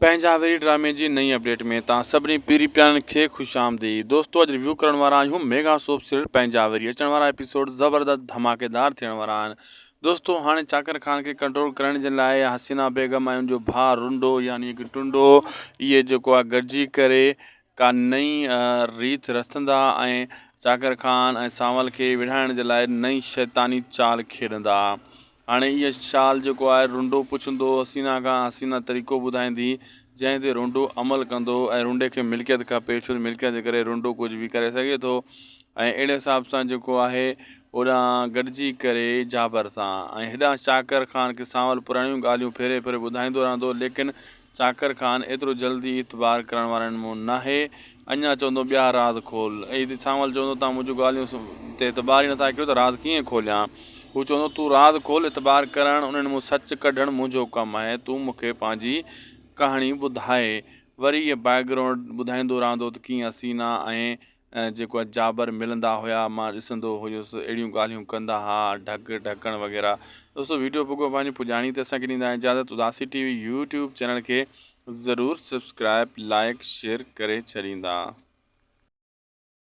पंहिंजावेरी ड्रामे जी नई अपडेट में तव्हां सभिनी पीरी प्यारनि खे ख़ुशि आमदीद। दोस्तों अॼु रिव्यू करण वारा आहियूं मेगा सोप सीरियल पंहिंजावेरी। अचण वारा एपिसोड ज़बरदस्त धमाकेदार थियण वारा आहिनि। दोस्तों हाणे चाकर खान खे कंट्रोल करण जे लाइ हसीना बेगम ऐं उनजो भाउ रुंडो यानी कि टुंडो इहे जेको आहे गॾिजी करे का नई रीत रखंदा ऐं चाकर खान ऐं सांवल खे विढ़ाइण जे लाइ नई शैतानी चाल खेॾंदा। हाणे इहा चाल जेको आहे रुंडो पुछंदो हसीना खां, हसीना तरीक़ो ॿुधाईंदी जंहिं ते रुंडो अमल कंदो ऐं रुंडे खे मिल्कियत खपे छो मिल्कियत जे करे रुंडो कुझु बि करे सघे थो। ऐं अहिड़े हिसाब सां जेको आहे होॾां गॾिजी करे जाबर सां ऐं हेॾां चाकर खान खे सांवल पुराणियूं ॻाल्हियूं फेरे फेरे ॿुधाईंदो रहंदो, लेकिन चाकर खान एतिरो जल्दी इतबार करण वारनि मां नाहे। अञा चवंदो ॿिया राज़ खोल, ऐं सांवल चवंदो तव्हां मुंहिंजूं ॻाल्हियूं ते इतबार ई नथा कयो त राज़ कीअं खोलियां। हू चवंदो तूं राज़ खोल, इतबार करणु उन्हनि मूं सच कढणु मुंहिंजो कमु आहे, तूं मूंखे पंहिंजी कहाणी ॿुधाए। वरी इहे बैकग्राउंड ॿुधाईंदो रहंदो त कीअं हसीना ऐं जेको आहे जाबर मिलंदा हुया, मां ॾिसंदो हुयुसि अहिड़ियूं ॻाल्हियूं कंदा हुआ, ढकण वग़ैरह। दोस्तों वीडियो पुॻो पंहिंजी पुॼाणी ते असांखे ॾींदा इजाज़त। उदासी टीवी यूट्यूब चैनल खे ज़रूरु सब्सक्राइब, लाइक, शेयर करे छॾींदा।